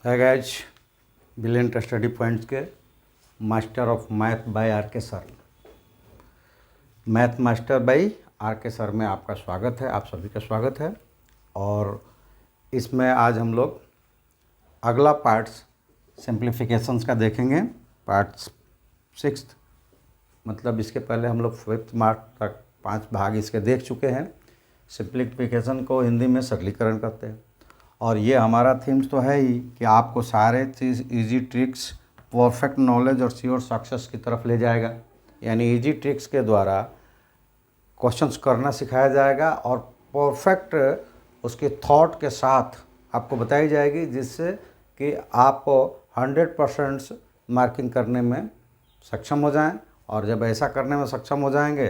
है guys, brilliant study points के master of math by R K sir, math master by R K sir में आपका स्वागत है। आप सभी का स्वागत है। और इसमें आज हम लोग अगला पार्ट्स सिंप्लीफिकेशंस का देखेंगे। पार्ट्स 6, मतलब इसके पहले हम लोग 5th मार्क तक 5 भाग इसके देख चुके हैं। सिंप्लीफिकेशन को हिंदी में सरलीकरण करते हैं। और ये हमारा थीम्स तो है ही कि आपको सारे चीज़ इजी ट्रिक्स, परफेक्ट नॉलेज और श्योर सक्सेस की तरफ ले जाएगा। यानी इजी ट्रिक्स के द्वारा क्वेश्चंस करना सिखाया जाएगा और परफेक्ट उसके थॉट के साथ आपको बताई जाएगी, जिससे कि आप 100% मार्किंग करने में सक्षम हो जाएं। और जब ऐसा करने में सक्षम हो जाएंगे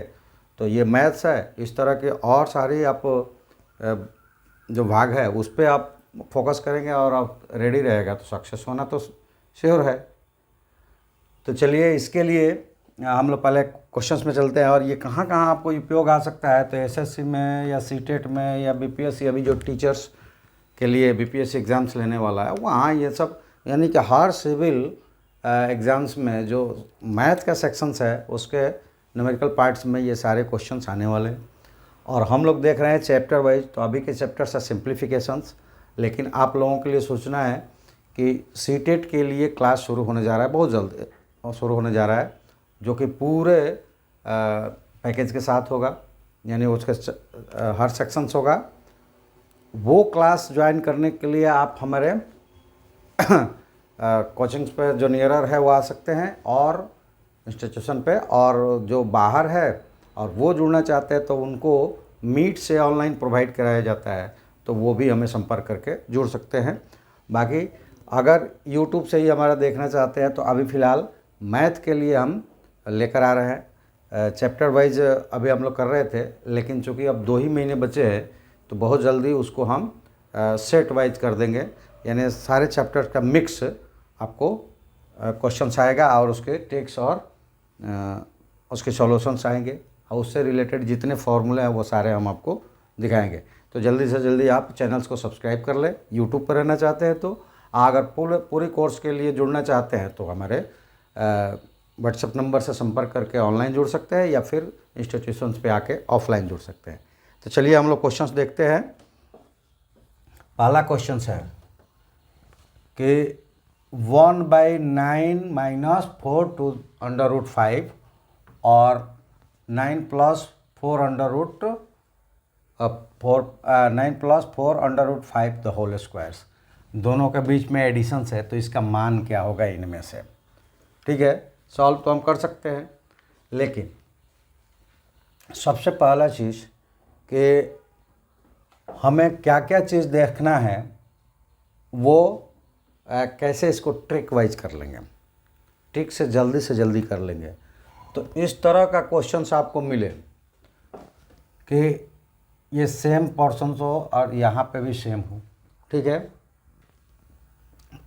तो ये मैथ्स है, इस तरह के और सारी आप जो भाग है उस पर आप फोकस करेंगे और आप रेडी रहेगा तो सक्सेस होना तो श्योर है। तो चलिए, इसके लिए हम लोग पहले क्वेश्चंस में चलते हैं। और ये कहाँ कहाँ आपको उपयोग आ सकता है, तो एसएससी में या सीटेट में या बीपीएससी, अभी जो टीचर्स के लिए बीपीएससी एग्ज़ाम्स लेने वाला है वहाँ ये सब, यानी कि हर सिविल एग्ज़ाम्स में जो मैथ का सेक्शंस है उसके न्यूमेरिकल पार्ट्स में ये सारे क्वेश्चंस आने वाले हैं। और हम लोग देख रहे हैं चैप्टर वाइज। तो अभी के चैप्टर्स है सिंप्लीफिकेशंस, लेकिन आप लोगों के लिए सूचना है कि सीटेट के लिए क्लास शुरू होने जा रहा है, बहुत जल्द शुरू होने जा रहा है, जो कि पूरे पैकेज के साथ होगा। यानी उसके हर सेक्शंस होगा। वो क्लास ज्वाइन करने के लिए आप हमारे कोचिंग्स पे जो नियरर है वो आ सकते हैं, और इंस्टीट्यूशन पे, और जो बाहर है और वो जुड़ना चाहते हैं तो उनको मीट से ऑनलाइन प्रोवाइड कराया जाता है, तो वो भी हमें संपर्क करके जुड़ सकते हैं। बाकी अगर यूट्यूब से ही हमारा देखना चाहते हैं तो अभी फ़िलहाल मैथ के लिए हम लेकर आ रहे हैं। चैप्टर वाइज अभी हम लोग कर रहे थे, लेकिन चूँकि अब 2 ही महीने बचे हैं तो बहुत जल्दी उसको हम सेट वाइज कर देंगे। यानी सारे चैप्टर का मिक्स आपको क्वेश्चंस आएगा और उसके ट्रिक्स और उसके सॉल्यूशंस आएंगे, और उससे रिलेटेड जितने फॉर्मूले हैं वो सारे हम आपको दिखाएंगे। तो जल्दी से जल्दी आप चैनल्स को सब्सक्राइब कर लें। यूट्यूब पर रहना चाहते हैं तो, अगर पूरे कोर्स के लिए जुड़ना चाहते हैं तो हमारे व्हाट्सएप नंबर से संपर्क करके ऑनलाइन जुड़ सकते हैं, या फिर इंस्टीट्यूशंस पे आके ऑफलाइन जुड़ सकते हैं। तो चलिए हम लोग क्वेश्चंस देखते हैं। पहला क्वेश्चन है कि 1/9 - 4 to √5 और 9 + 4 √5 द होल स्क्वायर्स, दोनों के बीच में एडिशंस है, तो इसका मान क्या होगा इनमें से। ठीक है, सॉल्व तो हम कर सकते हैं, लेकिन सबसे पहला चीज़ कि हमें क्या क्या चीज़ देखना है, वो कैसे इसको ट्रिक वाइज कर लेंगे, ट्रिक से जल्दी कर लेंगे। तो इस तरह का क्वेश्चंस आपको मिले कि ये सेम पोर्शंस हो और यहाँ पे भी सेम हो, ठीक है,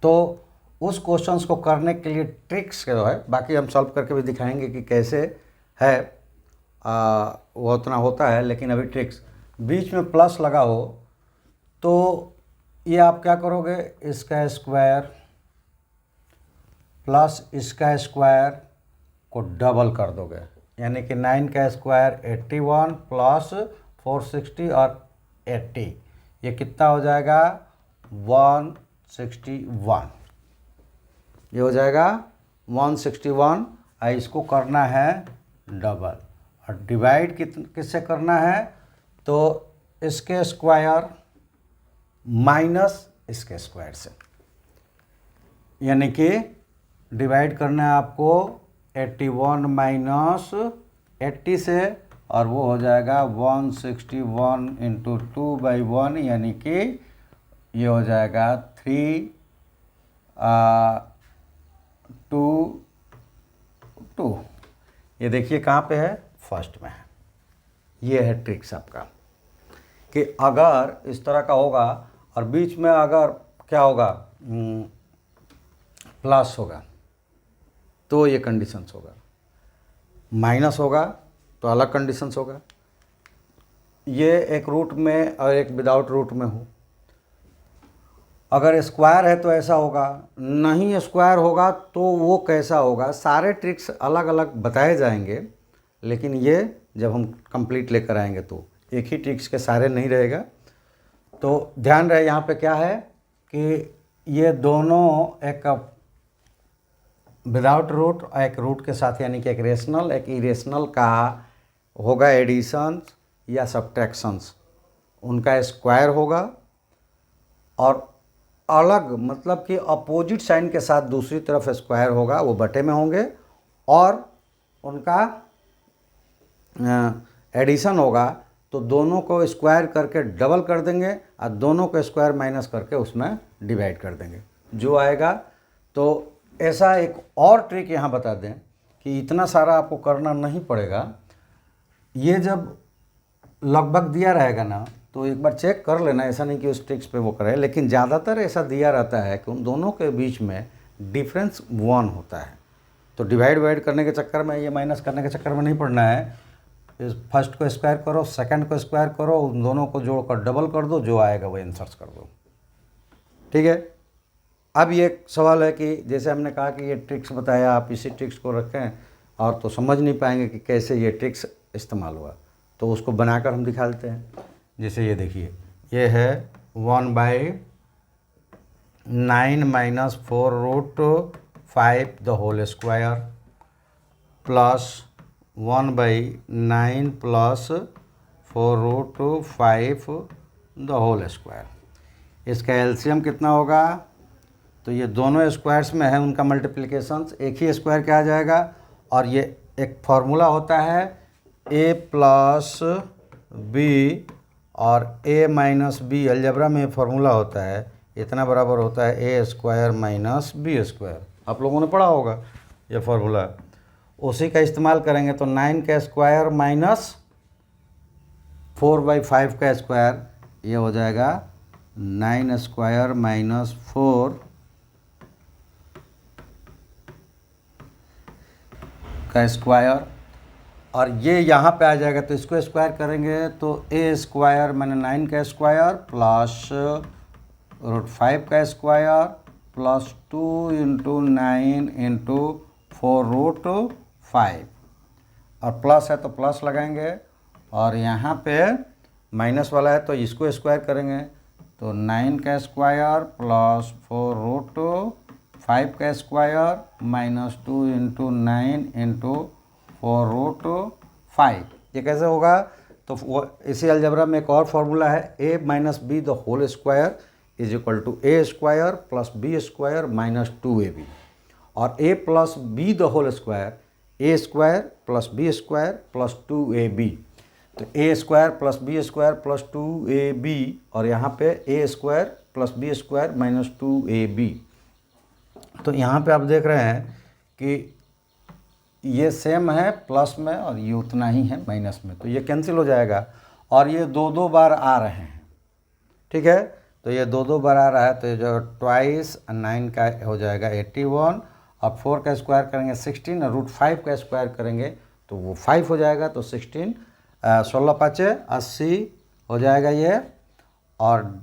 तो उस क्वेश्चंस को करने के लिए ट्रिक्स जो है, बाकी हम सॉल्व करके भी दिखाएंगे कि कैसे है, वो उतना होता है, लेकिन अभी ट्रिक्स। बीच में प्लस लगा हो तो ये आप क्या करोगे, इसका स्क्वायर प्लस इसका स्क्वायर को डबल कर दोगे। यानी कि 9 का स्क्वायर 81 प्लस 460 और 80, ये कितना हो जाएगा 161। ये हो जाएगा 161। इसको करना है डबल, और डिवाइड किससे करना है, तो इसके स्क्वायर माइनस इसके स्क्वायर से। यानी कि डिवाइड करना है आपको 81 - 80 से, और वो हो जाएगा 161 × 2/1, यानी कि ये हो जाएगा 3 2 2। ये देखिए कहाँ पे है, फर्स्ट में है। ये है ट्रिक्स आपका, कि अगर इस तरह का होगा और बीच में अगर क्या होगा, प्लस होगा तो ये कंडीशंस होगा, माइनस होगा तो अलग कंडीशंस होगा। ये एक रूट में और एक विदाउट रूट में हो, अगर स्क्वायर है तो ऐसा होगा, नहीं स्क्वायर होगा तो वो कैसा होगा। सारे ट्रिक्स अलग अलग बताए जाएंगे, लेकिन ये जब हम कंप्लीट लेकर आएंगे तो एक ही ट्रिक्स के सारे नहीं रहेगा। तो ध्यान रहे यहाँ पे क्या है कि ये दोनों एक विदाउट रूट और एक रूट के साथ, यानी कि एक रेशनल एक इरेशनल का होगा एडिशन या सब्ट्रैक्शंस, उनका स्क्वायर होगा। और अलग मतलब कि अपोजिट साइन के साथ दूसरी तरफ स्क्वायर होगा, वो बटे में होंगे, और उनका एडिशन होगा तो दोनों को स्क्वायर करके डबल कर देंगे और दोनों को स्क्वायर माइनस करके उसमें डिवाइड कर देंगे जो आएगा। तो ऐसा एक और ट्रिक यहाँ बता दें कि इतना सारा आपको करना नहीं पड़ेगा। ये जब लगभग दिया रहेगा ना तो एक बार चेक कर लेना, ऐसा नहीं कि उस ट्रिक्स पे वो करे, लेकिन ज़्यादातर ऐसा दिया रहता है कि उन दोनों के बीच में डिफरेंस 1 होता है। तो डिवाइड वाइड करने के चक्कर में, ये माइनस करने के चक्कर में नहीं पड़ना है। इस फर्स्ट को स्क्वायर करो, सेकंड को स्क्वायर करो, उन दोनों को जोड़कर डबल कर दो, जो आएगा वो आंसर्स कर दो। ठीक है। अब ये सवाल है कि जैसे हमने कहा कि ये ट्रिक्स बताया, आप इसी ट्रिक्स को रखें और तो समझ नहीं पाएंगे कि कैसे ये ट्रिक्स इस्तेमाल हुआ, तो उसको बनाकर हम दिखा देते हैं। जैसे ये देखिए, ये है 1/9 - 4√5 the whole square plus 1/9 plus 4√5 the whole square. इसका एलसीएम कितना होगा? तो ये दोनों स्क्वायर्स में है, उनका मल्टीप्लिकेशंस एक ही स्क्वायर क्या आ जाएगा। और ये एक फार्मूला होता है a प्लस बी और a माइनस बी, अलजेब्रा में फार्मूला होता है, इतना बराबर होता है a square minus B square. आप लोगों ने पढ़ा होगा ये फार्मूला, उसी का इस्तेमाल करेंगे। तो 9 का स्क्वायर माइनस 4/5 का स्क्वायर, ये हो जाएगा 9 स्क्वायर माइनस 4 का स्क्वायर, और ये यहाँ पे आ जाएगा। तो इसको स्क्वायर करेंगे तो a स्क्वायर मैंने 9 का स्क्वायर प्लस √5 का स्क्वायर प्लस 2 × 9 × 4√5, और प्लस है तो प्लस लगाएंगे, और यहाँ पे माइनस वाला है तो इसको स्क्वायर करेंगे। तो 9 का स्क्वायर प्लस 4√5 का स्क्वायर माइनस 2 × 9 × 4√5। ये कैसे होगा? तो वो इसी अलजेब्रा में एक और फार्मूला है, a minus B the whole square is equal to a square plus B square minus 2ab, और a plus B the whole square a square plus B square plus 2ab। तो a square plus B square plus 2ab, और यहाँ पे a square plus B square minus 2ab। तो यहाँ पे आप देख रहे हैं कि ये सेम है प्लस में और ये उतना ही है माइनस में, तो ये कैंसिल हो जाएगा, और ये 2 बार आ रहे हैं। ठीक है, तो ये 2 बार आ रहा है, तो ये जो ट्वाइस 9 का हो जाएगा 81, और 4 का स्क्वायर करेंगे 16, और √5 का स्क्वायर करेंगे तो वो 5 हो जाएगा। तो 16 16 5 80 हो जाएगा ये, और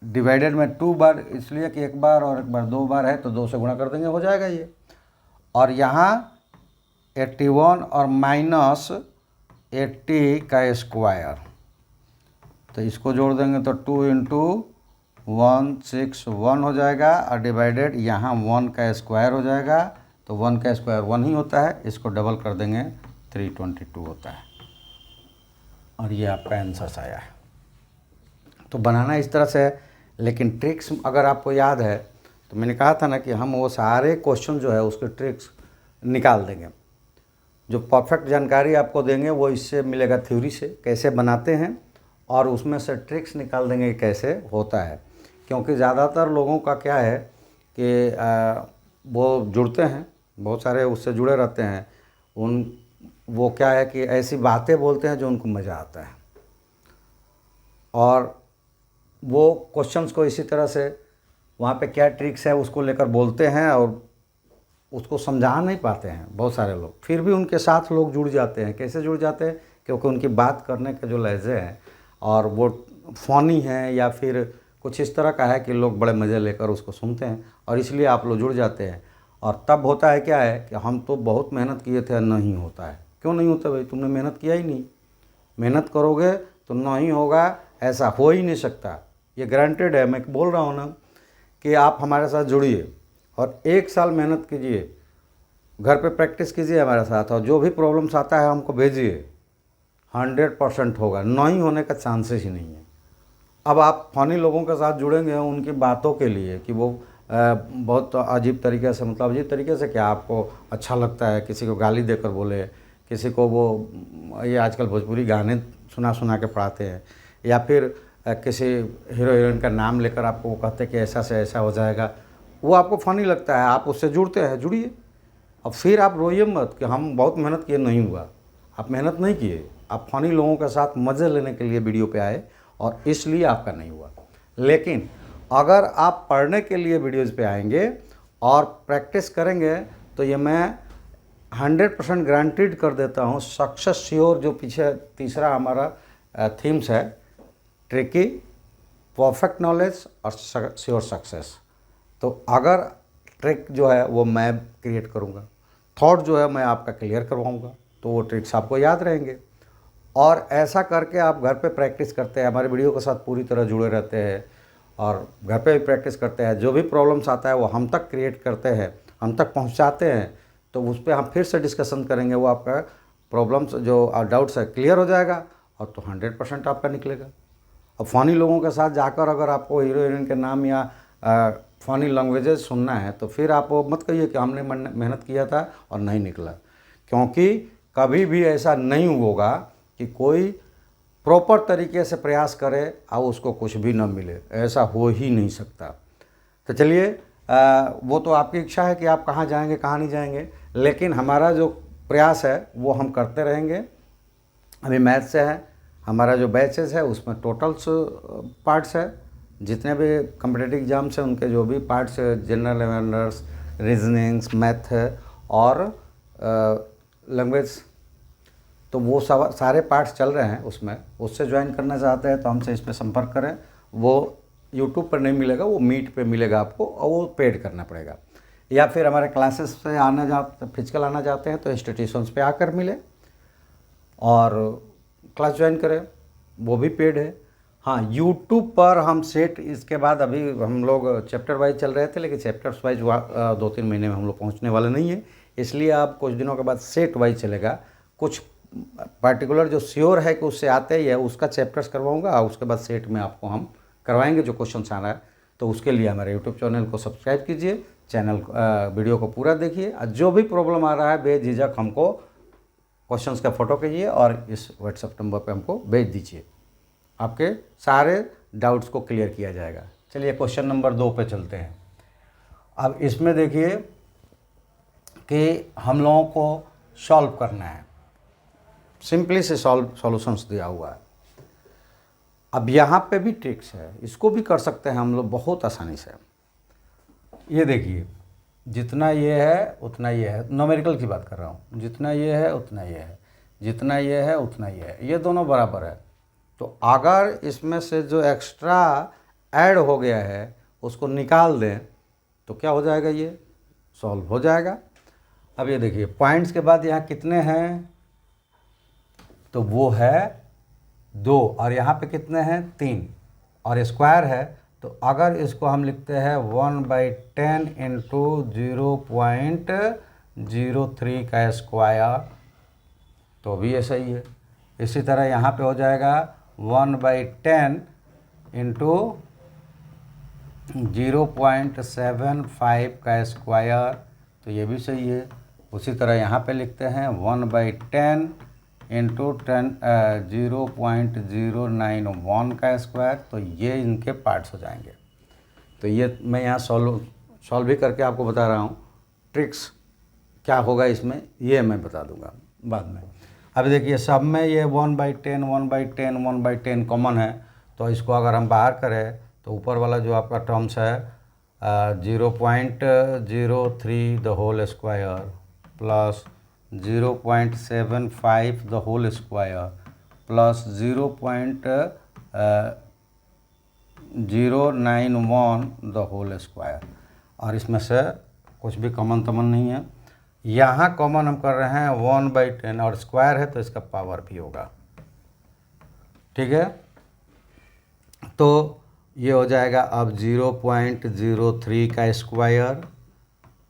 डिवाइडेड में 2 बार, इसलिए कि एक बार और एक बार 2 बार है तो 2 से गुणा कर देंगे, हो जाएगा ये। और यहाँ 81 और माइनस 80 का स्क्वायर, तो इसको जोड़ देंगे तो 2 × 161 हो जाएगा, और डिवाइडेड यहाँ 1 का स्क्वायर हो जाएगा, तो 1 का स्क्वायर 1 ही होता है, इसको डबल कर देंगे 322 होता है, और ये आपका आंसर आया है। तो बनाना इस तरह से है, लेकिन ट्रिक्स अगर आपको याद है तो मैंने कहा था ना कि हम वो सारे क्वेश्चन जो है उसके ट्रिक्स निकाल देंगे। जो परफेक्ट जानकारी आपको देंगे वो इससे मिलेगा थ्योरी से कैसे बनाते हैं, और उसमें से ट्रिक्स निकाल देंगे कैसे होता है। क्योंकि ज़्यादातर लोगों का क्या है कि वो जुड़ते हैं, बहुत सारे उससे जुड़े रहते हैं, वो क्या है कि ऐसी बातें बोलते हैं जो उनको मज़ा आता है, और वो क्वेश्चंस को इसी तरह से वहाँ पे क्या ट्रिक्स है उसको लेकर बोलते हैं, और उसको समझा नहीं पाते हैं बहुत सारे लोग, फिर भी उनके साथ लोग जुड़ जाते हैं। कैसे जुड़ जाते हैं? क्योंकि उनकी बात करने का जो लहजे है और वो फ़नी है, या फिर कुछ इस तरह का है कि लोग बड़े मज़े लेकर उसको सुनते हैं और इसलिए आप लोग जुड़ जाते हैं। और तब होता है क्या है कि हम तो बहुत मेहनत किए थे, नहीं होता है। क्यों नहीं होता भाई? तुमने मेहनत किया ही नहीं। मेहनत करोगे तो नहीं होगा, ऐसा हो ही नहीं सकता, ये गारंटेड है। मैं बोल रहा हूँ ना कि आप हमारे साथ जुड़िए और 1 साल मेहनत कीजिए, घर पे प्रैक्टिस कीजिए हमारे साथ, और जो भी प्रॉब्लम्स आता है हमको भेजिए, 100% होगा, नहीं होने का चांसेस ही नहीं है। अब आप फनी लोगों के साथ जुड़ेंगे उनकी बातों के लिए कि वो बहुत अजीब तरीके से, मतलब अजीब तरीके से क्या, आपको अच्छा लगता है किसी को गाली देकर बोले, किसी को वो ये आजकल भोजपुरी गाने सुना सुना के पढ़ाते हैं, या फिर किसी हीरो हीरोइन का नाम लेकर आपको वो कहते हैं कि ऐसा से ऐसा हो जाएगा, वो आपको फ़नी लगता है, आप उससे जुड़ते हैं, जुड़िए। अब फिर आप रोइए मत कि हम बहुत मेहनत किए नहीं हुआ। आप मेहनत नहीं किए, आप फ़नी लोगों के साथ मज़े लेने के लिए वीडियो पे आए और इसलिए आपका नहीं हुआ। लेकिन अगर आप पढ़ने के लिए वीडियोज़ पे आएंगे और प्रैक्टिस करेंगे तो ये मैं 100% गारंटीड कर देता हूँ, सक्सेस श्योर। जो पीछे तीसरा हमारा थीम्स है, ट्रिकी, परफेक्ट नॉलेज और श्योर सक्सेस। तो अगर ट्रिक जो है वो मैं क्रिएट करूँगा, थॉट जो है मैं आपका क्लियर करवाऊँगा, तो वो ट्रिक्स आपको याद रहेंगे। और ऐसा करके आप घर पे प्रैक्टिस करते हैं, हमारे वीडियो के साथ पूरी तरह जुड़े रहते हैं और घर पे भी प्रैक्टिस करते हैं, जो भी प्रॉब्लम्स आता है वो हम तक क्रिएट करते हैं, हम तक पहुंचाते हैं, तो उस पर हम फिर से डिस्कशन करेंगे, वो आपका प्रॉब्लम्स जो डाउट्स है क्लियर हो जाएगा और तो 100% आपका निकलेगा। और फ़नी लोगों के साथ जाकर अगर आपको हीरो हीरोइन के नाम या फ़नी लैंग्वेजेस सुनना है तो फिर आप मत कहिए कि हमने मेहनत किया था और नहीं निकला, क्योंकि कभी भी ऐसा नहीं होगा कि कोई प्रॉपर तरीके से प्रयास करे और उसको कुछ भी न मिले, ऐसा हो ही नहीं सकता। तो चलिए, वो तो आपकी इच्छा है कि आप कहाँ जाएंगे कहाँ नहीं जाएंगे, लेकिन हमारा जो प्रयास है वो हम करते रहेंगे। अभी मैथ से है हमारा जो बैचेस है, उसमें टोटल्स पार्ट्स है, जितने भी कम्पिटिटिव एग्जाम्स हैं उनके जो भी पार्ट्स है, जनरल अवेयरनेस, रीजनिंग्स, मैथ है और लैंग्वेज, तो वो सब सारे पार्ट्स चल रहे हैं उसमें। उससे ज्वाइन करना चाहते हैं तो हमसे इस पर संपर्क करें। वो यूट्यूब पर नहीं मिलेगा, वो मीट पे मिलेगा आपको और वो पेड करना पड़ेगा। या फिर हमारे क्लासेस से फिजिकल आना चाहते हैं तो इंस्टीट्यूशंस पे आकर मिले और क्लास ज्वाइन करें, वो भी पेड है। हाँ, यूट्यूब पर हम सेट, इसके बाद अभी हम लोग चैप्टर वाइज चल रहे थे, लेकिन चैप्टर्स वाइज 2-3 महीने में हम लोग पहुँचने वाले नहीं हैं, इसलिए आप कुछ दिनों के बाद सेट वाइज चलेगा। कुछ पर्टिकुलर जो श्योर है कि उससे आते ही है उसका चैप्टर्स करवाऊंगा और उसके बाद सेट में आपको हम करवाएंगे जो क्वेश्चन आ रहा है। तो उसके लिए हमारे यूट्यूब चैनल को सब्सक्राइब कीजिए, चैनल वीडियो को पूरा देखिए और जो भी प्रॉब्लम आ रहा है बेझिझक हमको क्वेश्चंस का फ़ोटो कीजिए और इस व्हाट्सएप नंबर पे हमको भेज दीजिए, आपके सारे डाउट्स को क्लियर किया जाएगा। चलिए क्वेश्चन नंबर 2 पे चलते हैं। अब इसमें देखिए कि हम लोगों को सॉल्व करना है, सिंपली से सॉल्यूशंस दिया हुआ है। अब यहाँ पे भी ट्रिक्स है, इसको भी कर सकते हैं हम लोग बहुत आसानी से। ये देखिए, जितना ये है उतना ये है, न्यूमेरिकल की बात कर रहा हूँ, जितना ये है उतना ये है, जितना ये है उतना ये है, ये दोनों बराबर है। तो अगर इसमें से जो एक्स्ट्रा ऐड हो गया है उसको निकाल दें तो क्या हो जाएगा, ये सॉल्व हो जाएगा। अब ये देखिए, पॉइंट्स के बाद यहाँ कितने हैं, तो वो है 2 और यहाँ पे कितने हैं 3 और स्क्वायर है, तो अगर इसको हम लिखते हैं 1/10 इंटू 0.03 का स्क्वायर तो भी ये सही है। इसी तरह यहाँ पे हो जाएगा 1/10 इंटू 0.75 का स्क्वायर तो ये भी सही है। उसी तरह यहाँ पे लिखते हैं 1/10 इंटू 0.091 का स्क्वायर तो ये इनके पार्ट्स हो जाएंगे। तो ये मैं यहाँ सॉल्व भी करके आपको बता रहा हूँ, ट्रिक्स क्या होगा इसमें ये मैं बता दूंगा बाद में। अभी देखिए, सब में ये 1/10 1/10 1/10 कॉमन है, तो इसको अगर हम बाहर करें तो ऊपर वाला जो आपका टर्म्स है 0.03 the whole square plus 0.75 the whole square plus 091 the whole square, और इसमें से कुछ भी कॉमन तमन नहीं है। यहाँ कॉमन हम कर रहे हैं 1/10 और स्क्वायर है तो इसका पावर भी होगा। ठीक है, तो ये हो जाएगा अब 0.03 का स्क्वायर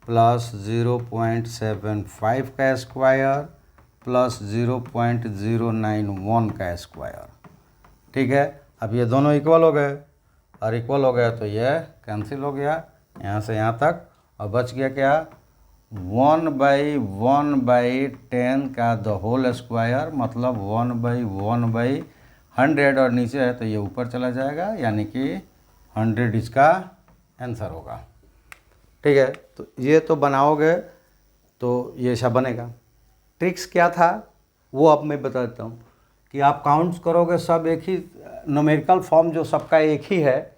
प्लस 0.75 का स्क्वायर प्लस 0.091 का स्क्वायर। ठीक है, अब ये दोनों इक्वल हो गए, और इक्वल हो गया तो ये कैंसिल हो गया यहाँ से यहाँ तक, और बच गया क्या 1/1/10 का द होल स्क्वायर, मतलब 1/1/100, और नीचे है तो ये ऊपर चला जाएगा, यानी कि 100 इसका आंसर होगा। ठीक है, तो ये तो बनाओगे तो ये सब बनेगा। ट्रिक्स क्या था वो अब मैं बता देता हूँ कि आप काउंट्स करोगे सब एक ही न्यूमेरिकल फॉर्म जो सबका एक ही है,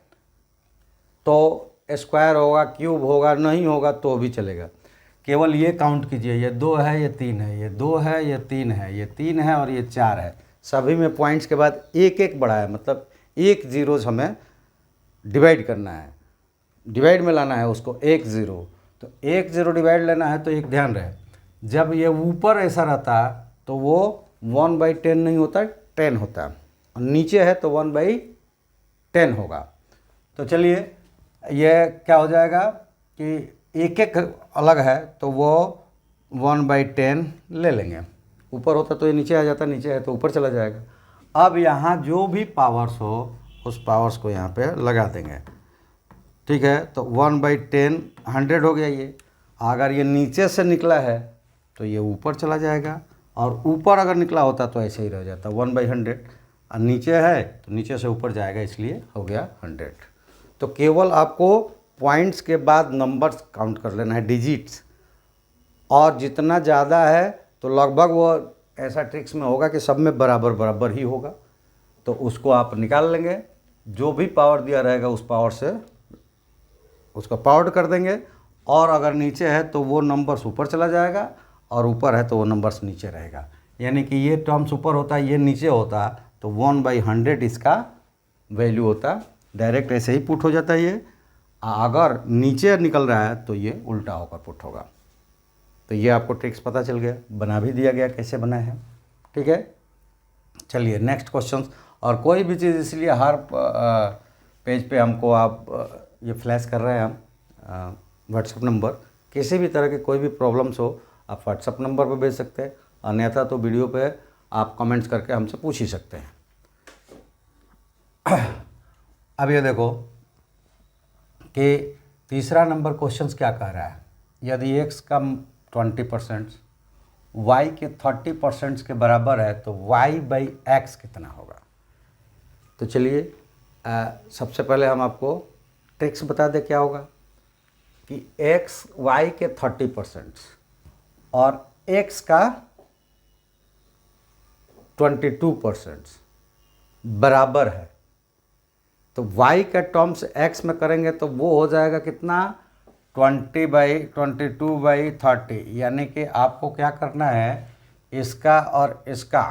तो स्क्वायर होगा, क्यूब होगा, नहीं होगा तो भी चलेगा। केवल ये काउंट कीजिए, ये 2 है, ये 3 है, ये 2 है, ये 3 है, ये 3 है और ये 4 है। सभी में पॉइंट्स के बाद एक एक बढ़ा है, मतलब एक जीरोज हमें डिवाइड करना है, डिवाइड में लाना है उसको 1 0। तो 1 0 डिवाइड लेना है तो एक ध्यान रहे, जब ये ऊपर ऐसा रहता तो वो 1/10 नहीं होता, 10 होता, और नीचे है तो 1/10 होगा। तो चलिए ये क्या हो जाएगा कि एक एक अलग है तो वो 1/10 ले लेंगे। ऊपर होता तो ये नीचे आ जाता, नीचे है तो ऊपर चला जाएगा। अब यहाँ जो भी पावर्स हो उस पावर्स को यहाँ पे लगा देंगे। ठीक है, तो 1/10 100 हो गया ये। अगर ये नीचे से निकला है तो ये ऊपर चला जाएगा, और ऊपर अगर निकला होता तो ऐसे ही रह जाता 1/100, और नीचे है तो नीचे से ऊपर जाएगा, इसलिए हो गया 100। तो केवल आपको पॉइंट्स के बाद नंबर्स काउंट कर लेना है, डिजिट्स, और जितना ज़्यादा है तो लगभग वो ऐसा ट्रिक्स में होगा कि सब में बराबर बराबर ही होगा, तो उसको आप निकाल लेंगे। जो भी पावर दिया रहेगा उस पावर से उसको पावर्ड कर देंगे, और अगर नीचे है तो वो नंबर्स ऊपर चला जाएगा, और ऊपर है तो वो नंबर्स नीचे रहेगा। यानी कि ये टर्म्स ऊपर होता, ये नीचे होता, तो 1/100 इसका वैल्यू होता। डायरेक्ट ऐसे ही पुट हो जाता है ये। अगर नीचे निकल रहा है तो ये उल्टा होकर पुट होगा। तो ये आपको ट्रिक्स पता चल गया, बना भी दिया गया कैसे बना है। ठीक है, चलिए नेक्स्ट क्वेश्चन। और कोई भी चीज़ इसलिए हर पेज पे हमको आप ये फ्लैश कर रहे हैं हम व्हाट्सएप नंबर, किसी भी तरह के कोई भी प्रॉब्लम्स हो आप व्हाट्सएप नंबर पर भेज सकते हैं, अन्यथा तो वीडियो पे आप कमेंट्स करके हमसे पूछ ही सकते हैं। अब ये देखो कि तीसरा नंबर क्वेश्चंस क्या कह रहा है, यदि x का 20% y के 30% के बराबर है तो y/x कितना होगा। तो चलिए सबसे पहले हम आपको ट्रिक्स बता दें क्या होगा कि x y के 30% और x का 22% बराबर है, तो y का टर्म्स x में करेंगे तो वो हो जाएगा कितना 20/22/30। यानी कि आपको क्या करना है, इसका और इसका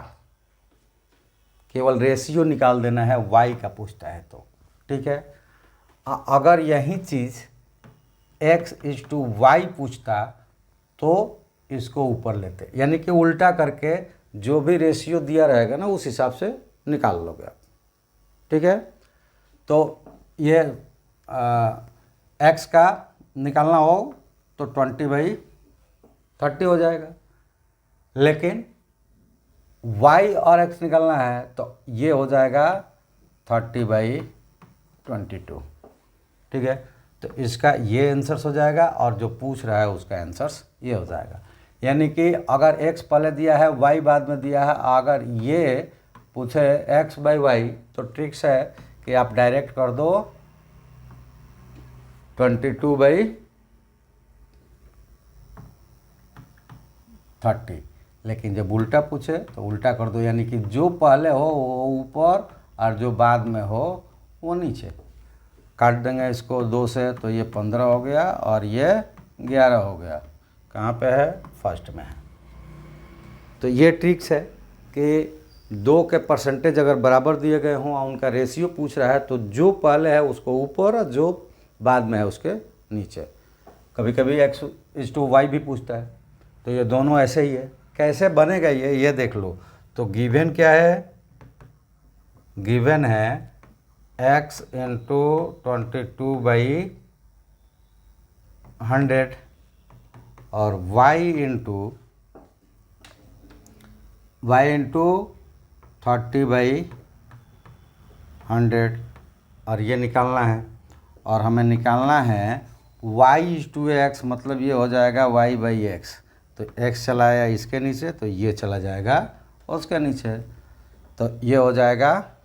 केवल रेशियो निकाल देना है, y का पूछता है तो। ठीक है, अगर यही चीज़ x/y पूछता तो इसको ऊपर लेते, यानी कि उल्टा करके जो भी रेशियो दिया रहेगा ना उस हिसाब से निकाल लोगे आप। ठीक है, तो ये x का निकालना हो तो 20/30 हो जाएगा, लेकिन y और x निकालना है तो ये हो जाएगा 30/22। ठीक है, तो इसका ये आंसर्स हो जाएगा, और जो पूछ रहा है उसका आंसर्स ये हो जाएगा। यानी कि अगर x पहले दिया है y बाद में दिया है, अगर ये पूछे x/y तो ट्रिक्स है कि आप डायरेक्ट कर दो 22/30, लेकिन जब उल्टा पूछे तो उल्टा कर दो, यानी कि जो पहले हो वो ऊपर और जो बाद में हो वो नीचे। काट देंगे इसको 2 से तो ये 15 हो गया और ये 11 हो गया। कहाँ पे है, फर्स्ट में है। तो ये ट्रिक्स है कि दो के परसेंटेज अगर बराबर दिए गए हों और उनका रेशियो पूछ रहा है तो जो पहले है उसको ऊपर और जो बाद में है उसके नीचे। कभी कभी x/y भी पूछता है, तो ये दोनों ऐसे ही है। कैसे बनेगा ये देख लो। तो गिवन क्या है, गिवन है x इंटू 22/100 और y इंटू 30/100 और ये निकालना है। और हमें निकालना है y/x, मतलब ये हो जाएगा y/x। तो x चला आया इसके नीचे तो ये चला जाएगा उसके नीचे, तो ये हो जाएगा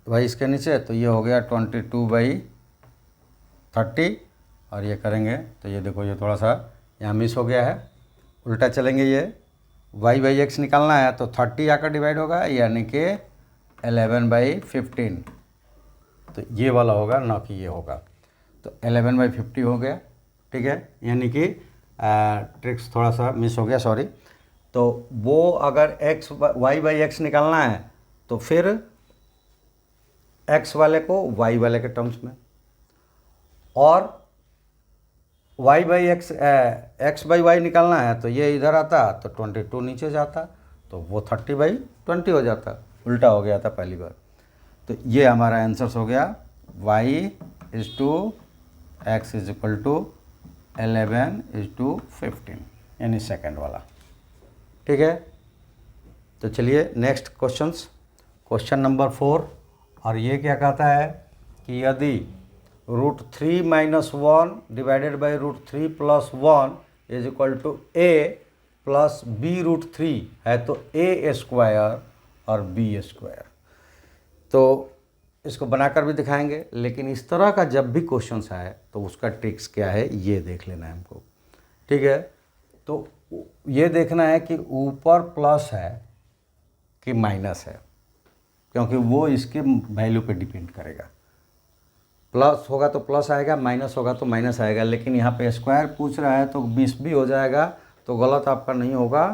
y इसके नीचे, तो ये हो गया 22/30 और ये करेंगे तो ये देखो ये थोड़ा सा यहाँ मिस हो गया है, उल्टा चलेंगे। ये y/x निकालना है तो 30 आकर डिवाइड होगा यानी कि 11/15, तो ये वाला होगा ना कि ये होगा। तो 11/50 हो गया, ठीक है, यानी कि ट्रिक्स थोड़ा सा मिस हो गया, सॉरी। तो वो अगर y/x निकालना है तो फिर x वाले को y वाले के टर्म्स में, और x/y निकालना है तो ये इधर आता तो 22 नीचे जाता तो वो 30/20 हो जाता, उल्टा हो गया था पहली बार। तो ये हमारा आंसर्स हो गया y/x = 11/15 यानी सेकंड वाला, ठीक है। तो चलिए नेक्स्ट क्वेश्चन नंबर 4। और ये क्या कहता है कि यदि √3 - 1 डिवाइडेड बाई √3 + 1 = a + b√3 है तो a² और b²। तो इसको बनाकर भी दिखाएंगे, लेकिन इस तरह का जब भी क्वेश्चंस आए तो उसका ट्रिक्स क्या है ये देख लेना है हमको, ठीक है। तो ये देखना है कि ऊपर प्लस है कि माइनस है, क्योंकि वो इसके वैल्यू पे डिपेंड करेगा। प्लस होगा तो प्लस आएगा, माइनस होगा तो माइनस आएगा। लेकिन यहाँ पे स्क्वायर पूछ रहा है तो 20 भी हो जाएगा, तो गलत आपका नहीं होगा,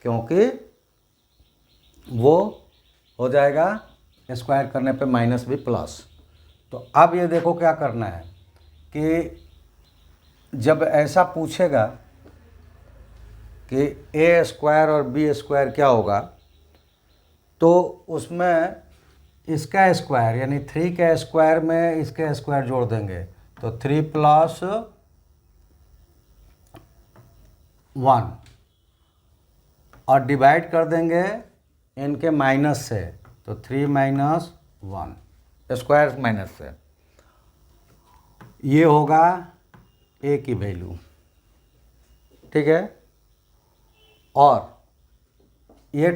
क्योंकि वो हो जाएगा स्क्वायर करने पे माइनस भी प्लस। तो अब ये देखो क्या करना है कि जब ऐसा पूछेगा कि a² और b² क्या होगा, तो उसमें इसका स्क्वायर यानी 3 के स्क्वायर में इसके स्क्वायर जोड़ देंगे तो 3 + 1 और डिवाइड कर देंगे इनके माइनस से, तो 3 - 1 स्क्वायर माइनस से, ये होगा a की वैल्यू, ठीक है। और ये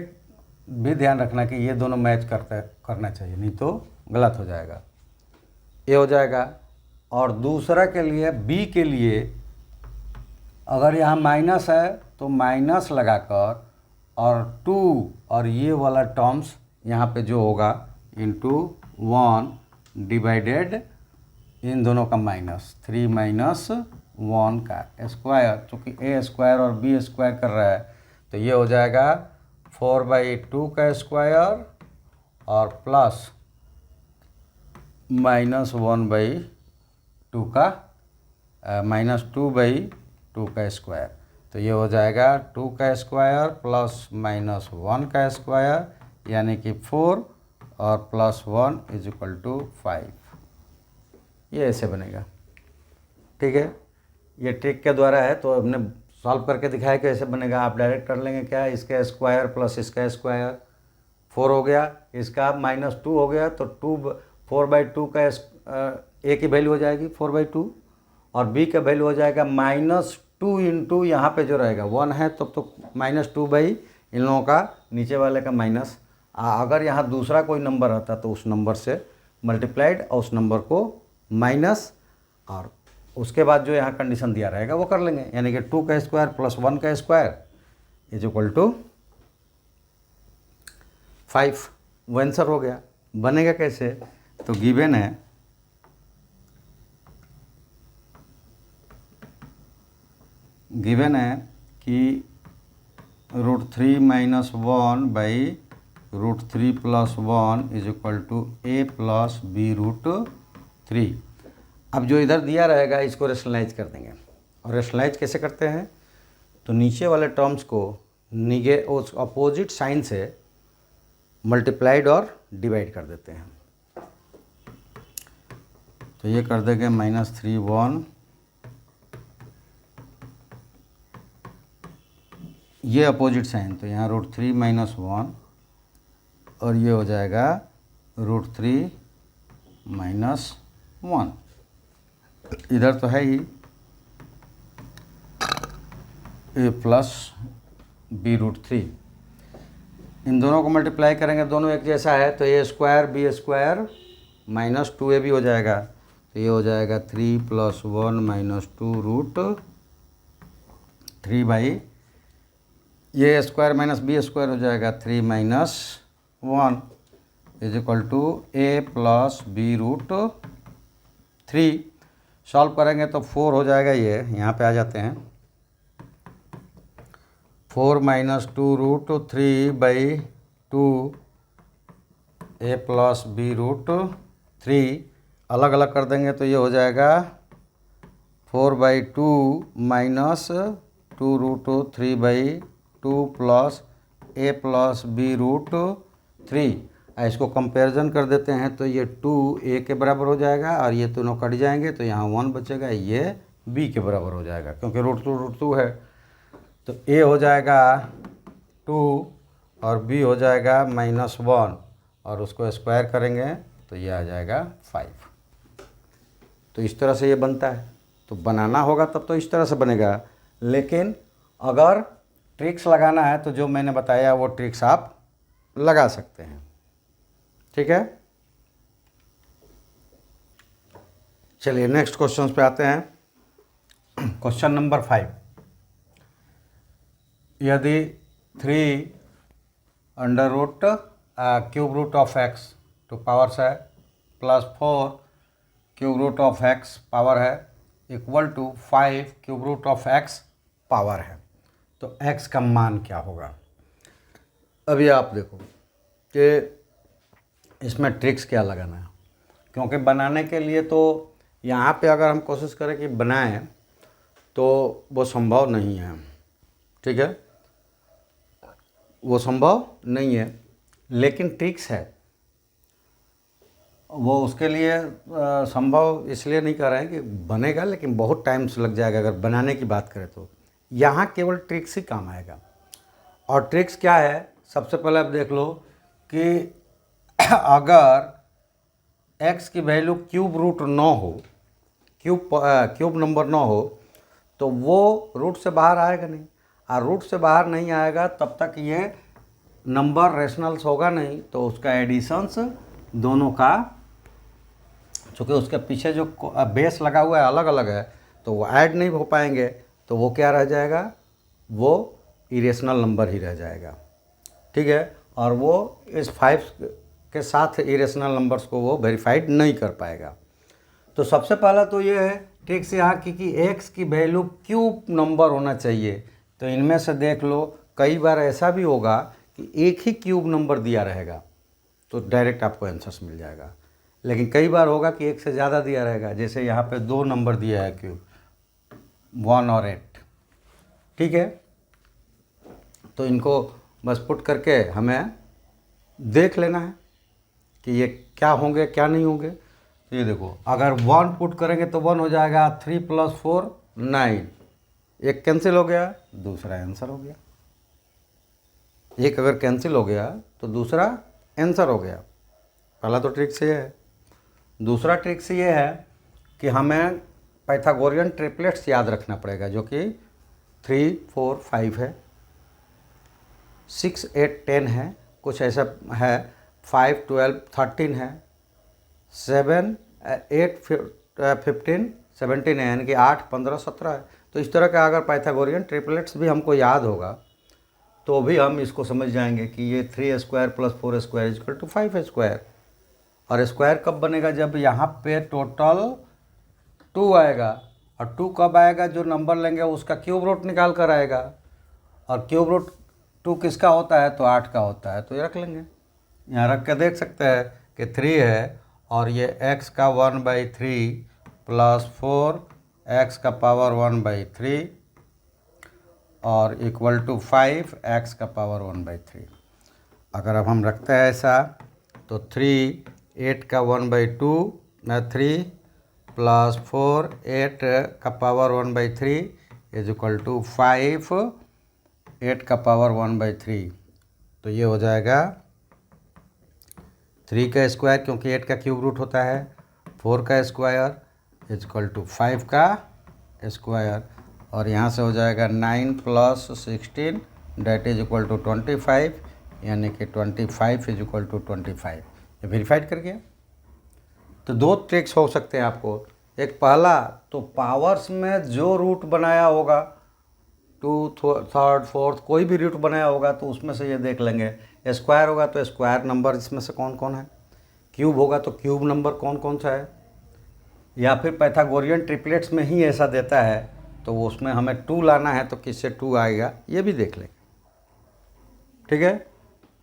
भी ध्यान रखना कि ये दोनों मैच करना चाहिए, नहीं तो गलत हो जाएगा, ये हो जाएगा। और दूसरा के लिए b के लिए अगर यहाँ माइनस है तो माइनस लगाकर और 2 और ये वाला टर्म्स यहाँ पे जो होगा इंटू 1 डिवाइडेड इन दोनों का माइनस 3 - 1 का स्क्वायर, चूँकि a² और b² कर रहा है तो ये हो जाएगा 4/2 का स्क्वायर और प्लस -1/2 का -2/2 का स्क्वायर, तो ये हो जाएगा 2 का स्क्वायर प्लस -1 का स्क्वायर यानी कि 4 और +1 = 5। ये ऐसे बनेगा, ठीक है। ये ट्रिक के द्वारा है, तो हमने सॉल्व करके दिखाया कैसे बनेगा। आप डायरेक्ट कर लेंगे क्या, इसका स्क्वायर प्लस इसका स्क्वायर 4 हो गया, इसका -2 हो गया तो 4/2 का a की वैल्यू हो जाएगी 4/2 और b का वैल्यू हो जाएगा -2 इंटू यहाँ पे जो रहेगा 1 है तब तो -2 इन लोगों का नीचे वाले का माइनस। अगर यहाँ दूसरा कोई नंबर आता तो उस नंबर से मल्टीप्लाइड और उस नंबर को माइनस, और उसके बाद जो यहाँ कंडीशन दिया रहेगा वो कर लेंगे, यानी कि 2 का स्क्वायर प्लस 1 का स्क्वायर = 5। वो आंसर हो गया। बनेगा कैसे, तो गिवन है कि √3 minus 1 by √3 plus 1 is equal to a plus b√3। अब जो इधर दिया रहेगा इसको रेशनलाइज कर देंगे। और रेशनलाइज कैसे करते हैं, तो नीचे वाले टर्म्स को उस अपोजिट साइन से मल्टीप्लाइड और डिवाइड कर देते हैं। तो ये कर देंगे -3 ये अपोजिट साइन, तो यहाँ √3 माइनस 1 और ये हो जाएगा √3 माइनस 1। इधर तो है ही a प्लस b√3। इन दोनों को मल्टीप्लाई करेंगे, दोनों एक जैसा है, तो a square b² minus 2ab हो जाएगा। तो ये हो जाएगा 3 + 1 - 2√3 बाई ये स्क्वायर माइनस b² हो जाएगा 3 - 1 is equal to a plus b√3। Solve करेंगे तो 4 हो जाएगा। ये यहाँ पे आ जाते हैं, 4 - 2√3 बाई 2 a प्लस b√3 अलग अलग कर देंगे तो ये हो जाएगा 4/2 minus 2√3/2 plus a plus b√3। इसको कंपैरिजन कर देते हैं तो ये 2 a के बराबर हो जाएगा और ये दोनों कट जाएंगे तो यहाँ 1 बचेगा, ये b के बराबर हो जाएगा क्योंकि √2 है। तो a हो जाएगा 2 और b हो जाएगा -1 और उसको स्क्वायर करेंगे तो ये आ जाएगा 5। तो इस तरह से ये बनता है। तो बनाना होगा तब तो इस तरह से बनेगा, लेकिन अगर ट्रिक्स लगाना है तो जो मैंने बताया वो ट्रिक्स आप लगा सकते हैं। ठीक है, चलिए नेक्स्ट क्वेश्चन पे आते हैं। क्वेश्चन नंबर 5, यदि 3 cube root of x to powers है plus 4 cube root of x power है equal to 5 cube root of x power है, तो x का मान क्या होगा। अभी आप देखो कि इसमें ट्रिक्स क्या लगाना है, क्योंकि बनाने के लिए तो यहाँ पे अगर हम कोशिश करें कि बनाएं तो वो संभव नहीं है। ठीक है, वो संभव नहीं है, लेकिन ट्रिक्स है वो। उसके लिए संभव इसलिए नहीं कर रहे हैं कि बनेगा, लेकिन बहुत टाइम से लग जाएगा। अगर बनाने की बात करें तो यहाँ केवल ट्रिक्स ही काम आएगा। और ट्रिक्स क्या है, सबसे पहले आप देख लो कि अगर x की वैल्यू क्यूब रूट 9 हो, क्यूब नंबर 9 हो, तो वो रूट से बाहर आएगा नहीं। और रूट से बाहर नहीं आएगा तब तक ये नंबर रेशनल्स होगा नहीं, तो उसका एडिशंस दोनों का, चूँकि उसके पीछे जो बेस लगा हुआ है अलग अलग है, तो वो ऐड नहीं हो पाएंगे, तो वो क्या रह जाएगा, वो इरेशनल नंबर ही रह जाएगा। ठीक है, और वो इस 5 के साथ इरेशनल नंबर्स को वो वेरीफाइड नहीं कर पाएगा। तो सबसे पहला तो ये है ट्रिक्स यहाँ की कि x की वैल्यू क्यूब नंबर होना चाहिए। तो इनमें से देख लो, कई बार ऐसा भी होगा कि एक ही क्यूब नंबर दिया रहेगा तो डायरेक्ट आपको आंसर्स मिल जाएगा, लेकिन कई बार होगा कि एक से ज़्यादा दिया रहेगा। जैसे यहाँ पे 2 नंबर दिया है क्यूब, 1 और 8। ठीक है, तो इनको बस पुट करके हमें देख लेना है कि ये क्या होंगे क्या नहीं होंगे। तो ये देखो, अगर 1 पुट करेंगे तो 1 हो जाएगा, 3 + 4 9, एक कैंसिल हो गया, दूसरा आंसर हो गया। एक अगर कैंसिल हो गया तो दूसरा आंसर हो गया। पहला तो ट्रिक्स ये है। दूसरा ट्रिक्स ये है कि हमें पाइथागोरियन ट्रिपलेट्स याद रखना पड़ेगा, जो कि 3 4 5 है, 6 8 10 है, कुछ ऐसा है, 5 12 13 है, 7 8 15 17 है, यानी कि 8 15 17 है। तो इस तरह का अगर पाइथागोरियन ट्रिपलेट्स भी हमको याद होगा तो भी हम इसको समझ जाएंगे कि ये 3² + 4² = 5²। और स्क्वायर कब बनेगा, जब यहाँ पे टोटल 2 आएगा। और 2 कब आएगा, जो नंबर लेंगे उसका क्यूब रूट निकाल कर आएगा। और क्यूब रूट 2 किसका होता है, तो 8 का होता है, तो ये रख लेंगे। यहाँ रख के देख सकते हैं कि 3 है और ये x का 1/3 प्लस 4x का पावर 1/3 और इक्वल टू 5x का पावर 1/3। अगर अब हम रखते हैं ऐसा तो 3 8 का 1/2 3 प्लस 4 8 का पावर 1/3 इज इक्वल टू 5 8 का पावर 1/3। तो ये हो जाएगा 3 का स्क्वायर, क्योंकि 8 का क्यूब रूट होता है, 4 का स्क्वायर इज इक्वल टू 5 का स्क्वायर, और यहाँ से हो जाएगा 9 plus 16 that is equal to 25, यानी कि 25 इज इक्वल टू 25। ये वेरीफाइड कर गया। तो 2 ट्रिक्स हो सकते हैं आपको। एक पहला तो पावर्स में जो रूट बनाया होगा 2 3 4 कोई भी रूट बनाया होगा तो उसमें से ये देख लेंगे। स्क्वायर होगा तो स्क्वायर नंबर इसमें से कौन कौन है, क्यूब होगा तो क्यूब नंबर कौन कौन सा है, या फिर पाइथागोरियन ट्रिपलेट्स में ही ऐसा देता है तो उसमें हमें 2 लाना है तो किससे 2 आएगा, ये भी देख लेंगे। ठीक है,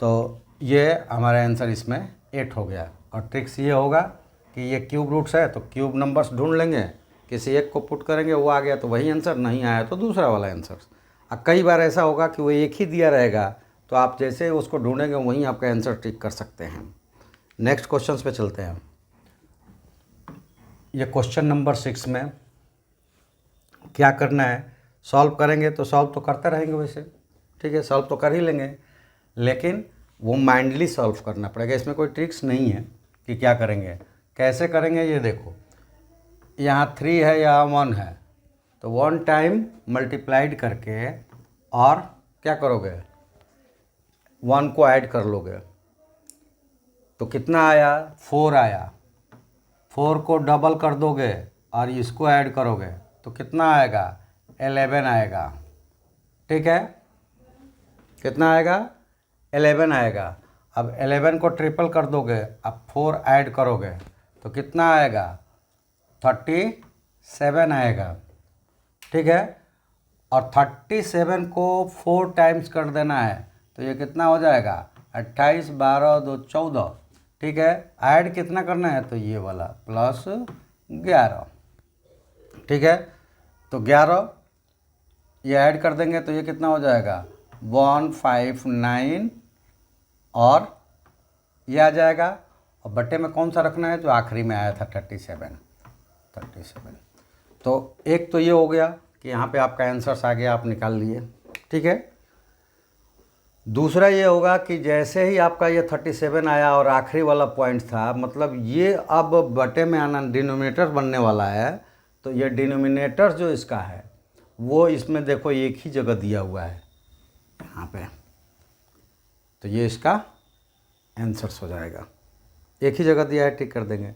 तो ये हमारा आंसर इसमें 8 हो गया। और ट्रिक्स ये होगा कि ये क्यूब रूट्स है तो क्यूब नंबर्स ढूंढ लेंगे, किसी एक को पुट करेंगे, वो आ गया तो वही आंसर, नहीं आया तो दूसरा वाला आंसर। और कई बार ऐसा होगा कि वो एक ही दिया रहेगा तो आप जैसे उसको ढूंढेंगे वहीं आपका आंसर टिक कर सकते हैं। नेक्स्ट क्वेश्चंस पे चलते हैं। ये क्वेश्चन नंबर 6 में क्या करना है, सॉल्व करेंगे तो सॉल्व तो करते रहेंगे वैसे, ठीक है, सॉल्व तो कर ही लेंगे, लेकिन वो माइंडली सॉल्व करना पड़ेगा। इसमें कोई ट्रिक्स नहीं है कि क्या करेंगे, कैसे करेंगे। ये देखो यहाँ 3 है, यहाँ 1 है, तो 1 टाइम मल्टीप्लाइड करके और क्या करोगे, 1 को ऐड कर लोगे तो कितना आया, 4 आया। 4 को डबल कर दोगे और इसको ऐड करोगे तो कितना आएगा, 11 आएगा। ठीक है, कितना आएगा, 11 आएगा। अब 11 को ट्रिपल कर दोगे, अब 4 ऐड करोगे तो कितना आएगा, 37 आएगा। ठीक है, और 37 को 4 टाइम्स कर देना है तो ये कितना हो जाएगा, 28 12 2 14। ठीक है, ऐड कितना करना है, तो ये वाला प्लस 11। ठीक है, तो 11 ये ऐड कर देंगे तो ये कितना हो जाएगा, 159 और ये आ जाएगा। और बट्टे में कौन सा रखना है, जो आखिरी में आया था 37। तो एक तो ये हो गया कि यहाँ पे आपका आंसर्स आ गया, आप निकाल लिए। ठीक है, दूसरा ये होगा कि जैसे ही आपका ये 37 आया और आखिरी वाला पॉइंट था, मतलब ये अब बटे में आना डिनोमिनेटर बनने वाला है, तो ये डिनोमिनेटर जो इसका है वो इसमें देखो एक ही जगह दिया हुआ है यहाँ पे, तो ये इसका आंसर्स हो जाएगा। एक ही जगह दिया है, टिक कर देंगे,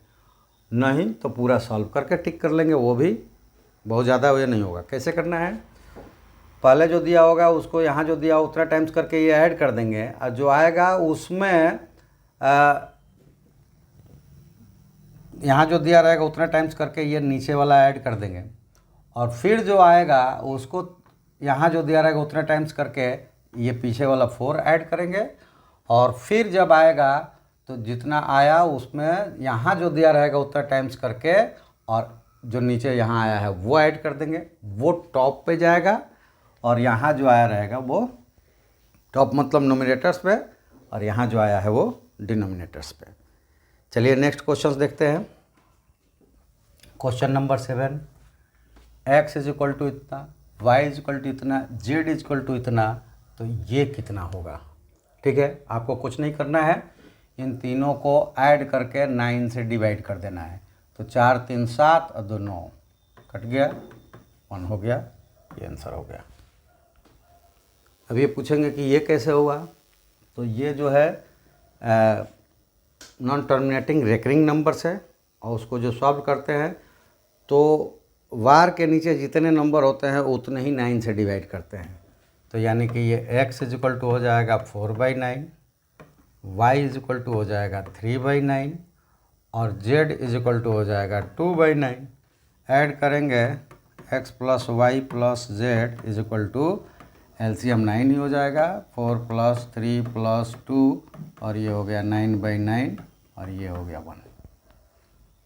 नहीं तो पूरा सॉल्व करके टिक कर लेंगे, वो भी बहुत ज़्यादा ये नहीं होगा। कैसे करना है, पहले जो दिया होगा उसको यहाँ जो दिया उतना टाइम्स करके ये ऐड कर देंगे, और जो आएगा उसमें यहाँ जो दिया रहेगा उतना टाइम्स करके ये नीचे वाला ऐड कर देंगे, और फिर जो आएगा उसको यहाँ जो दिया रहेगा उतना टाइम्स करके ये पीछे वाला 4 ऐड करेंगे, और फिर जब आएगा तो जितना आया उसमें यहाँ जो दिया रहेगा उतना टाइम्स करके और जो नीचे यहाँ आया है वो ऐड कर देंगे, वो टॉप पे जाएगा, और यहाँ जो आया रहेगा वो टॉप मतलब नोमिनेटर्स पे, और यहाँ जो आया है वो डिनोमिनेटर्स पे। चलिए नेक्स्ट क्वेश्चंस देखते हैं। Question number 7, x is equal to इतना, y इज इक्वल टू इतना, z इज इक्वल टू इतना, तो ये कितना होगा। ठीक है, आपको कुछ नहीं करना है, इन तीनों को ऐड करके 9 से डिवाइड कर देना है। तो 4 3 7 और 2 9, कट गया, 1 हो गया, ये आंसर हो गया। अब ये पूछेंगे कि ये कैसे होगा, तो ये जो है नॉन टर्मिनेटिंग रेकरिंग नंबर्स है, और उसको जो सॉल्व करते हैं तो वार के नीचे जितने नंबर होते हैं उतने ही 9 से डिवाइड करते हैं। तो यानी कि ये x इज इक्वल टू हो जाएगा 4/9, y इज इक्वल टू हो जाएगा 3/9, और z इज इक्वल टू हो जाएगा 2/9। ऐड करेंगे x plus Y plus Z is equal to LCM 9 ही हो जाएगा, 4 + 3 + 2 और ये हो गया 9/9 और ये हो गया 1।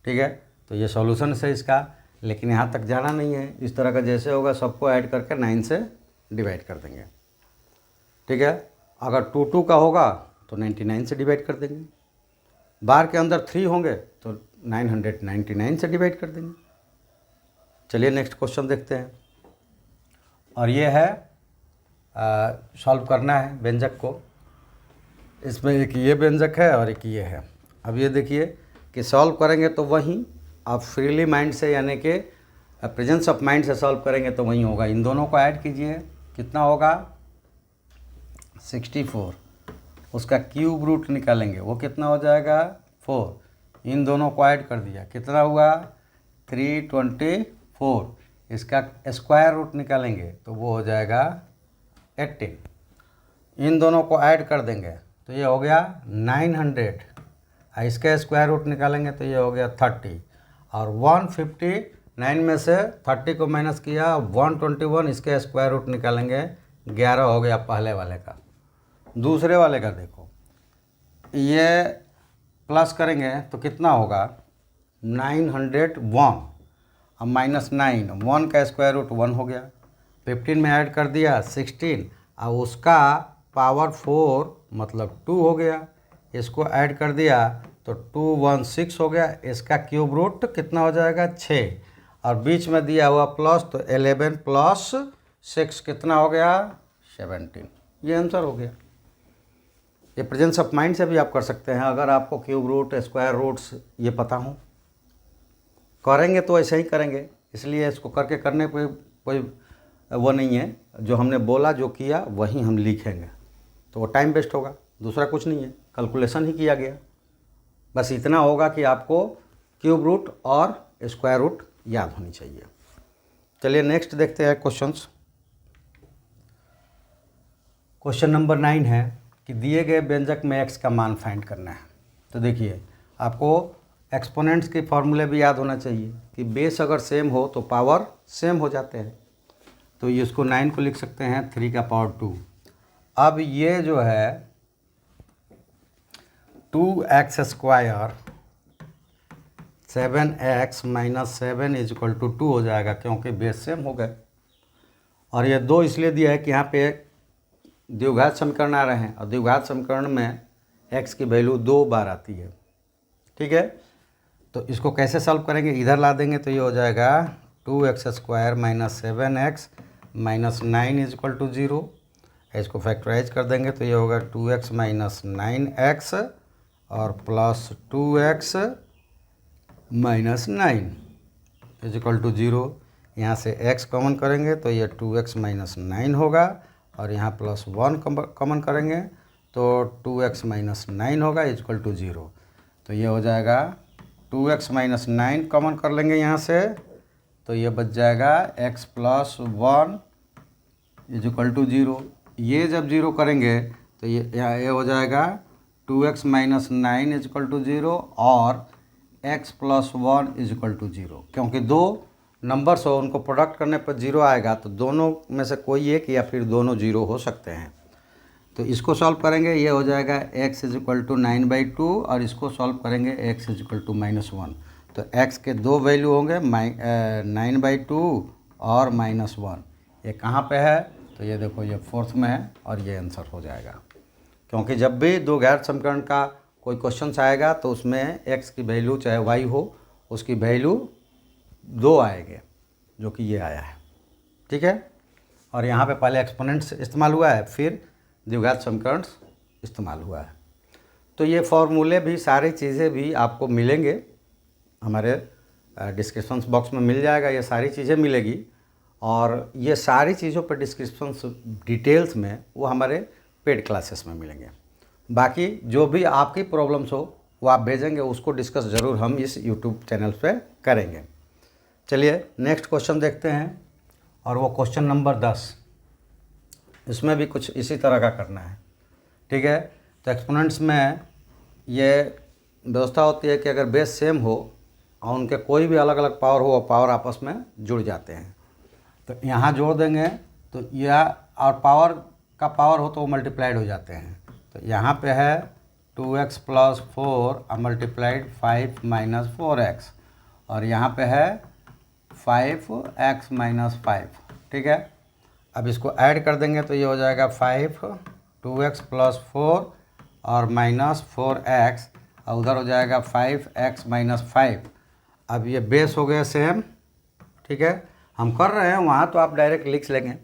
ठीक है, तो ये सॉल्यूशन है इसका, लेकिन यहाँ तक जाना नहीं है। इस तरह का जैसे होगा सबको ऐड करके 9 से डिवाइड कर देंगे। ठीक है, अगर 2 का होगा तो 99 से डिवाइड कर देंगे, बार के अंदर 3 होंगे तो 999 से डिवाइड कर देंगे। चलिए नेक्स्ट क्वेश्चन देखते हैं। और ये है सॉल्व करना है व्यंजक को। इसमें एक ये व्यंजक है और एक ये है। अब ये देखिए कि सॉल्व करेंगे तो वहीं आप फ्रीली माइंड से, यानी कि प्रेजेंस ऑफ माइंड से सॉल्व करेंगे तो वहीं होगा। इन दोनों को ऐड कीजिए, कितना होगा 64। उसका क्यूब रूट निकालेंगे, वो कितना हो जाएगा 4। इन दोनों को ऐड कर दिया, कितना हुआ 324। इसका स्क्वायर रूट निकालेंगे तो वो हो जाएगा 18। इन दोनों को ऐड कर देंगे तो ये हो गया 900। इसका स्क्वायर रूट निकालेंगे तो ये हो गया 30। और 159 में से 30 को माइनस किया 121, इसके स्क्वायर रूट निकालेंगे 11 हो गया पहले वाले का। दूसरे वाले का देखो, ये प्लस करेंगे तो कितना होगा 901 अब -9, 1 का स्क्वायर रूट 1 हो गया। 15 में ऐड कर दिया 16 और उसका पावर 4 मतलब 2 हो गया। इसको ऐड कर दिया तो 216 हो गया। इसका क्यूब रूट कितना हो जाएगा 6 और बीच में दिया हुआ प्लस, तो 11 + 6 कितना हो गया 17। ये आंसर हो गया। ये प्रेजेंस ऑफ माइंड से भी आप कर सकते हैं, अगर आपको क्यूब रूट, स्क्वायर रूट्स ये पता हो। करेंगे तो ऐसे ही करेंगे, इसलिए इसको करके करने पे कोई वो नहीं है। जो हमने बोला, जो किया वही हम लिखेंगे, तो वो टाइम वेस्ट होगा, दूसरा कुछ नहीं है। कैलकुलेशन ही किया गया, बस इतना होगा कि आपको क्यूब रूट और स्क्वायर रूट याद होनी चाहिए। चलिए नेक्स्ट देखते हैं क्वेश्चंस। क्वेश्चन नंबर 9 है कि दिए गए व्यंजक में x का मान फाइंड करना है। तो देखिए, आपको एक्सपोनेंट्स के फॉर्मूले भी याद होना चाहिए कि बेस अगर सेम हो तो पावर सेम हो जाते हैं। तो ये इसको 9 को लिख सकते हैं 3 का पावर 2। अब ये जो है 2x स्क्वायर 7x - 7 = 2 हो जाएगा, क्योंकि बेस सेम हो गए। और ये 2 इसलिए दिया है कि यहाँ पे द्विघात समीकरण आ रहे हैं, और द्विघात समीकरण में x की वैल्यू 2 बार आती है। ठीक है, तो इसको कैसे सॉल्व करेंगे, इधर ला देंगे तो ये हो जाएगा 2x स्क्वायर - 7x - 9 = 0। इसको फैक्टराइज कर देंगे तो ये होगा 2x - 9x और प्लस 2x - 9 = 0। यहाँ से x कॉमन करेंगे तो ये 2x - 9 होगा, और यहाँ +1 कॉमन करेंगे तो 2x - 9 होगा = 0। तो ये हो जाएगा 2x - 9 कॉमन कर लेंगे यहाँ से, तो ये बच जाएगा x + 1 = 0। ये जब 0 करेंगे तो ये हो जाएगा 2x - 9 = 0 और x + 1 = 0। क्योंकि दो नंबर्स हो, उनको प्रोडक्ट करने पर 0 आएगा, तो दोनों में से कोई एक या फिर दोनों 0 हो सकते हैं। तो इसको सॉल्व करेंगे, ये हो जाएगा x = 9/2 और इसको सॉल्व करेंगे x = -1। तो x के दो वैल्यू होंगे 9/2 और -1। ये कहाँ पे है, तो ये देखो ये 4th में है और ये आंसर हो जाएगा। क्योंकि जब भी दो गैर समीकरण का कोई क्वेश्चन आएगा तो उसमें x की वैल्यू चाहे y हो, उसकी वैल्यू 2 आएंगे, जो कि ये आया है। ठीक है, और यहाँ पे पहले एक्सपोनेंट्स इस्तेमाल हुआ है, फिर द्विघात समीकरण इस्तेमाल हुआ है। तो ये फॉर्मूले भी, सारी चीज़ें भी आपको मिलेंगे हमारे डिस्क्रिप्शन बॉक्स में मिल जाएगा, ये सारी चीज़ें मिलेगी। और ये सारी चीज़ों पर डिस्क्रिप्शन डिटेल्स में वो हमारे पेड क्लासेस में मिलेंगे। बाकी जो भी आपकी प्रॉब्लम्स हो वो आप भेजेंगे, उसको डिस्कस ज़रूर हम इस यूट्यूब चैनल पे करेंगे। चलिए नेक्स्ट क्वेश्चन देखते हैं, और वो क्वेश्चन नंबर 10। इसमें भी कुछ इसी तरह का करना है। ठीक है, तो एक्सपोनेंट्स में ये व्यवस्था होती है कि अगर बेस सेम हो और उनके कोई भी अलग अलग पावर हो, और पावर आपस में जुड़ जाते हैं। तो यहाँ जोड़ देंगे तो यह और पावर का पावर हो तो वो मल्टीप्लाइड हो जाते हैं। तो यहाँ पे है 2x + 4 मल्टीप्लाइड 5 - 4x, और यहाँ पे है 5x - 5, ठीक है। अब इसको ऐड कर देंगे तो ये हो जाएगा 5 2x + 4 और -4x, और उधर हो जाएगा 5x - 5। अब ये बेस हो गया सेम, ठीक है। हम कर रहे हैं वहाँ, तो आप डायरेक्ट लिख लेंगे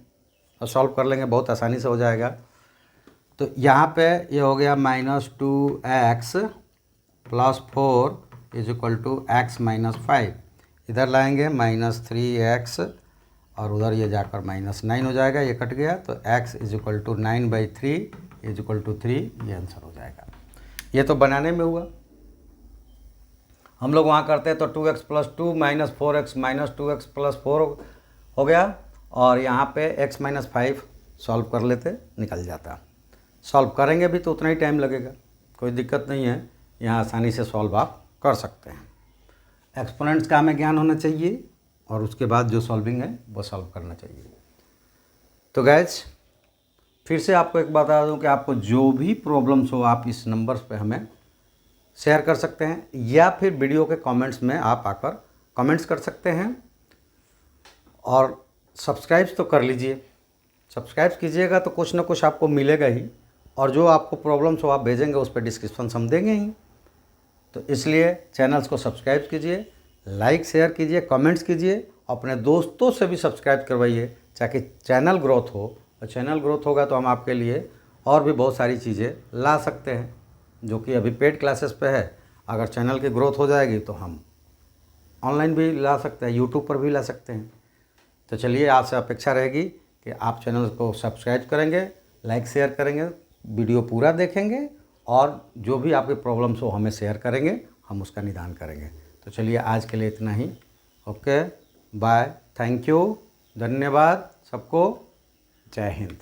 और सॉल्व कर लेंगे, बहुत आसानी से हो जाएगा। तो यहाँ पे ये हो गया -2x + 4 = x - 5, इधर लाएंगे -3x, और उधर ये जाकर -9 हो जाएगा, ये कट गया, तो x = 9/3 = 3, ये आंसर हो जाएगा। ये तो बनाने में हुआ। हम लोग वहाँ करते हैं तो 2x + 2 - 4x - 2x + 4 हो गया, और यहाँ पे x - 5 सॉल्व कर लेते, निकल जाता। सॉल्व करेंगे भी तो उतना ही टाइम लगेगा, कोई दिक्कत नहीं है, यहाँ आसानी से सॉल्व आप कर सकते हैं। एक्सपोनेंट्स का हमें ज्ञान होना चाहिए, और उसके बाद जो सॉल्विंग है वो सॉल्व करना चाहिए। तो गाइस, फिर से आपको एक बात बता दूं कि आपको जो भी प्रॉब्लम्स हो आप इस नंबर्स पे हमें शेयर कर सकते हैं, या फिर वीडियो के कमेंट्स में आप आकर कमेंट्स कर सकते हैं। और सब्सक्राइब तो कर लीजिए, सब्सक्राइब कीजिएगा तो कुछ ना कुछ आपको मिलेगा ही, और जो आपको प्रॉब्लम्स हो आप भेजेंगे उस पर डिस्क्रिप्शन हम देंगे ही। तो इसलिए चैनल्स को सब्सक्राइब कीजिए, लाइक शेयर कीजिए, कमेंट्स कीजिए, अपने दोस्तों से भी सब्सक्राइब करवाइए, ताकि चैनल ग्रोथ हो। और चैनल ग्रोथ होगा तो हम आपके लिए और भी बहुत सारी चीज़ें ला सकते हैं, जो कि अभी पेड क्लासेस पे है। अगर चैनल की ग्रोथ हो जाएगी तो हम ऑनलाइन भी ला सकते हैं, यूट्यूब पर भी ला सकते हैं। तो चलिए, आपसे अपेक्षा रहेगी कि आप चैनल को सब्सक्राइब करेंगे, लाइक शेयर करेंगे, वीडियो पूरा देखेंगे, और जो भी आपके प्रॉब्लम्स हो हमें शेयर करेंगे, हम उसका निदान करेंगे। तो चलिए, आज के लिए इतना ही। ओके, बाय, थैंक यू, धन्यवाद सबको, जय हिंद।